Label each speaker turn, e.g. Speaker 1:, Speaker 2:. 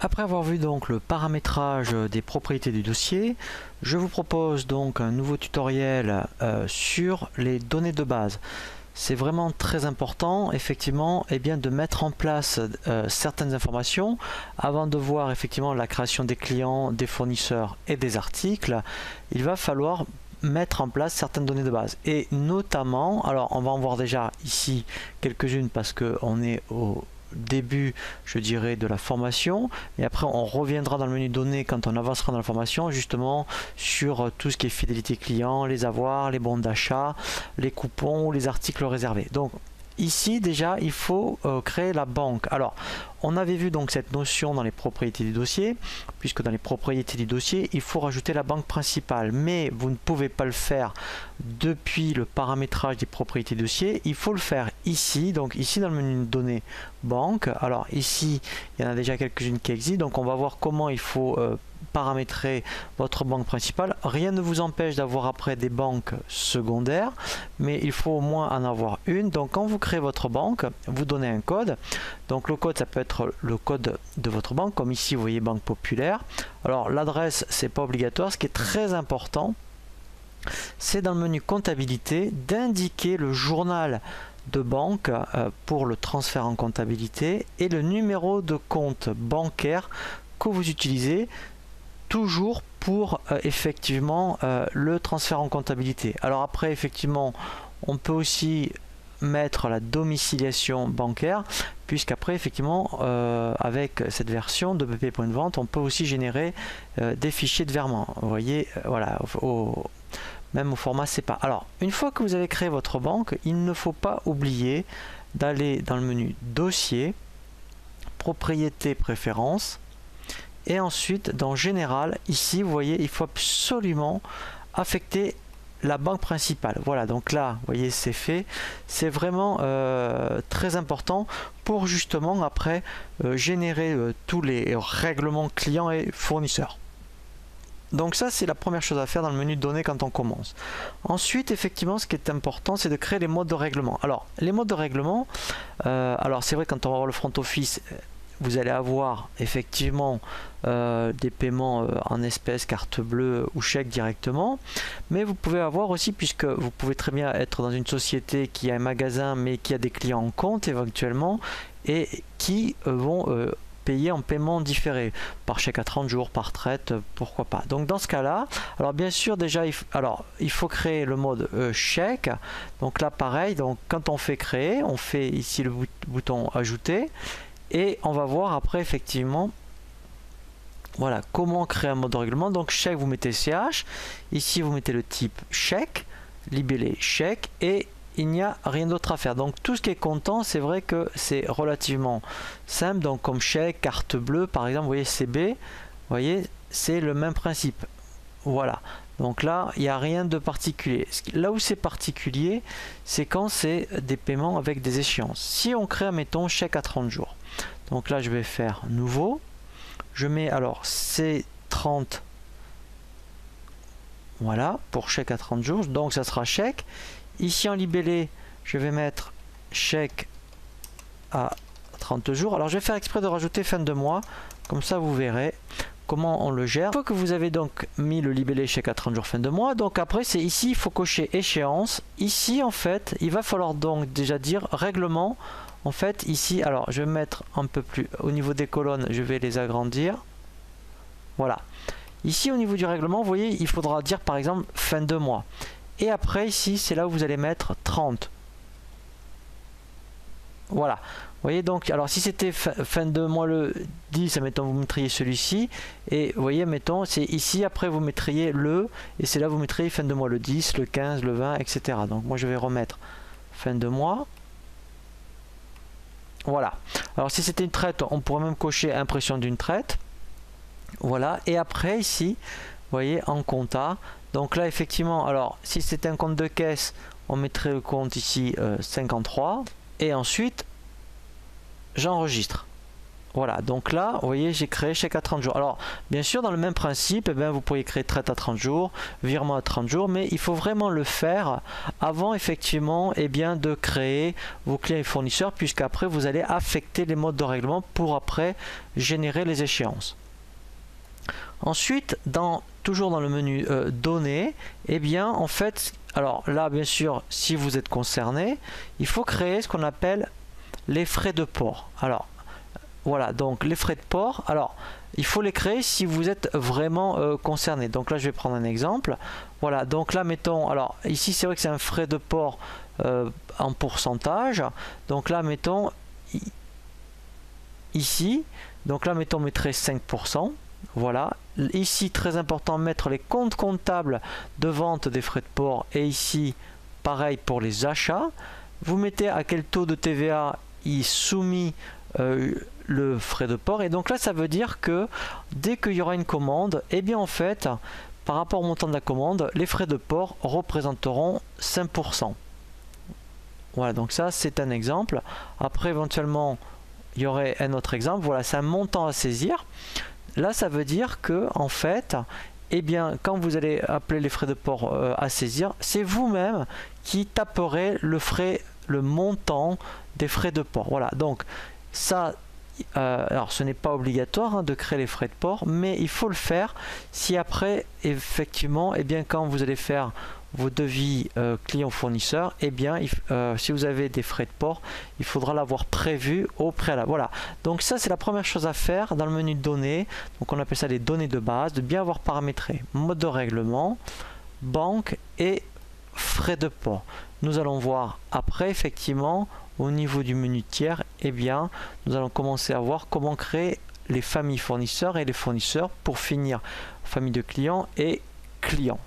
Speaker 1: Après avoir vu donc le paramétrage des propriétés du dossier, je vous propose donc un nouveau tutoriel sur les données de base. C'est vraiment très important effectivement de mettre en place certaines informations avant de voir effectivement la création des clients, des fournisseurs et des articles. Il va falloir mettre en place certaines données de base et notamment, alors on va en voir déjà ici quelques-unes parce qu'on est au début, je dirais, de la formation, et après on reviendra dans le menu données quand on avancera dans la formation justement sur tout ce qui est fidélité client, les avoirs, les bons d'achat, les coupons ou les articles réservés. Donc ici déjà il faut créer la banque. Alors on avait vu donc cette notion dans les propriétés du dossier, puisque dans les propriétés du dossier il faut rajouter la banque principale, mais vous ne pouvez pas le faire depuis le paramétrage des propriétés du dossier. Il faut le faire ici, donc ici dans le menu données banque. Alors ici il y en a déjà quelques-unes qui existent, donc on va voir comment il faut paramétrer votre banque principale. Rien ne vous empêche d'avoir après des banques secondaires, mais il faut au moins en avoir une. Donc quand vous créez votre banque, vous donnez un code. Donc le code, ça peut être le code de votre banque, comme ici vous voyez Banque Populaire. Alors l'adresse, c'est pas obligatoire. Ce qui est très important, c'est dans le menu comptabilité d'indiquer le journal de banque pour le transfert en comptabilité et le numéro de compte bancaire que vous utilisez toujours pour effectivement le transfert en comptabilité. Alors après effectivement on peut aussi mettre la domiciliation bancaire, puisqu'après effectivement avec cette version de BP Point de Vente on peut aussi générer des fichiers de virement. Vous voyez, voilà, même au format CEPA. Alors une fois que vous avez créé votre banque, il ne faut pas oublier d'aller dans le menu dossier, propriétés, préférences, et ensuite dans général, ici vous voyez, il faut absolument affecter la banque principale. Voilà, donc là vous voyez c'est fait. C'est vraiment très important pour justement après générer tous les règlements clients et fournisseurs. Donc ça c'est la première chose à faire dans le menu données quand on commence. Ensuite effectivement ce qui est important, c'est de créer les modes de règlement. Alors les modes de règlement, alors c'est vrai, quand on va voir le front office, vous allez avoir effectivement des paiements en espèces, carte bleue ou chèque directement, mais vous pouvez avoir aussi, puisque vous pouvez très bien être dans une société qui a un magasin mais qui a des clients en compte éventuellement et qui vont payer en paiement différé, par chèque à 30 jours, par traite, pourquoi pas. Donc dans ce cas là, alors bien sûr déjà il faut créer le mode chèque. Donc là pareil, donc quand on fait créer, on fait ici le bouton ajouter. Et on va voir après effectivement voilà comment créer un mode de règlement. Donc chèque, vous mettez CH, ici vous mettez le type chèque, libellé chèque, et il n'y a rien d'autre à faire. Donc tout ce qui est comptant, c'est vrai que c'est relativement simple. Donc comme chèque, carte bleue par exemple, vous voyez CB, vous voyez c'est le même principe. Voilà, donc là il n'y a rien de particulier. Là où c'est particulier, c'est quand c'est des paiements avec des échéances. Si on crée, mettons, chèque à 30 jours. Donc là je vais faire nouveau, je mets alors C30, voilà, pour chèque à 30 jours, donc ça sera chèque. Ici en libellé, je vais mettre chèque à 30 jours. Alors je vais faire exprès de rajouter fin de mois, comme ça vous verrez comment on le gère. Une fois que vous avez donc mis le libellé chèque à 30 jours fin de mois, donc après c'est ici, il faut cocher échéance. Ici en fait, il va falloir donc déjà dire règlement. En fait ici, alors je vais mettre un peu plus au niveau des colonnes, je vais les agrandir. Voilà. Ici au niveau du règlement, vous voyez, il faudra dire par exemple fin de mois. Et après ici, c'est là où vous allez mettre 30. Voilà. Vous voyez donc, alors si c'était fin de mois le 10, mettons vous mettriez celui-ci. Et vous voyez, mettons, c'est ici, après vous mettriez le, et c'est là vous mettriez fin de mois le 10, le 15, le 20, etc. Donc moi je vais remettre fin de mois. Voilà. Alors si c'était une traite, on pourrait même cocher impression d'une traite. Voilà. Et après ici, vous voyez, en compta. Donc là effectivement, alors si c'était un compte de caisse, on mettrait le compte ici 53. Et ensuite, j'enregistre. Voilà, donc là, vous voyez, j'ai créé chèque à 30 jours. Alors, bien sûr, dans le même principe, eh bien, vous pourriez créer traite à 30 jours, virement à 30 jours, mais il faut vraiment le faire avant, effectivement, eh bien, de créer vos clients et fournisseurs, puisqu'après, vous allez affecter les modes de règlement pour après générer les échéances. Ensuite, toujours dans le menu données, eh bien, en fait, alors là, bien sûr, si vous êtes concerné, il faut créer ce qu'on appelle les frais de port. Alors, voilà, donc les frais de port, alors il faut les créer si vous êtes vraiment concerné. Donc là, je vais prendre un exemple. Voilà, donc là, mettons, alors ici, c'est vrai que c'est un frais de port en pourcentage. Donc là, mettons, ici, donc là, mettons, on mettrait 5%. Voilà, ici, très important, mettre les comptes comptables de vente des frais de port. Et ici, pareil pour les achats. Vous mettez à quel taux de TVA est soumis le frais de port, et donc là ça veut dire que dès qu'il y aura une commande, et bien en fait par rapport au montant de la commande, les frais de port représenteront 5%. Voilà, donc ça c'est un exemple. Après éventuellement il y aurait un autre exemple. Voilà, c'est un montant à saisir. Là ça veut dire que en fait, eh bien quand vous allez appeler les frais de port à saisir, c'est vous-même qui taperez le montant des frais de port. Voilà, donc ça, alors ce n'est pas obligatoire de créer les frais de port, mais il faut le faire si après, effectivement, eh bien, quand vous allez faire vos devis client-fournisseur, eh bien, si vous avez des frais de port, il faudra l'avoir prévu au préalable. Voilà, donc ça c'est la première chose à faire dans le menu de données. Donc on appelle ça les données de base, de bien avoir paramétré mode de règlement, banque et frais de port. Nous allons voir après, effectivement, au niveau du menu tiers, eh bien, nous allons commencer à voir comment créer les familles fournisseurs et les fournisseurs pour finir famille de clients et clients.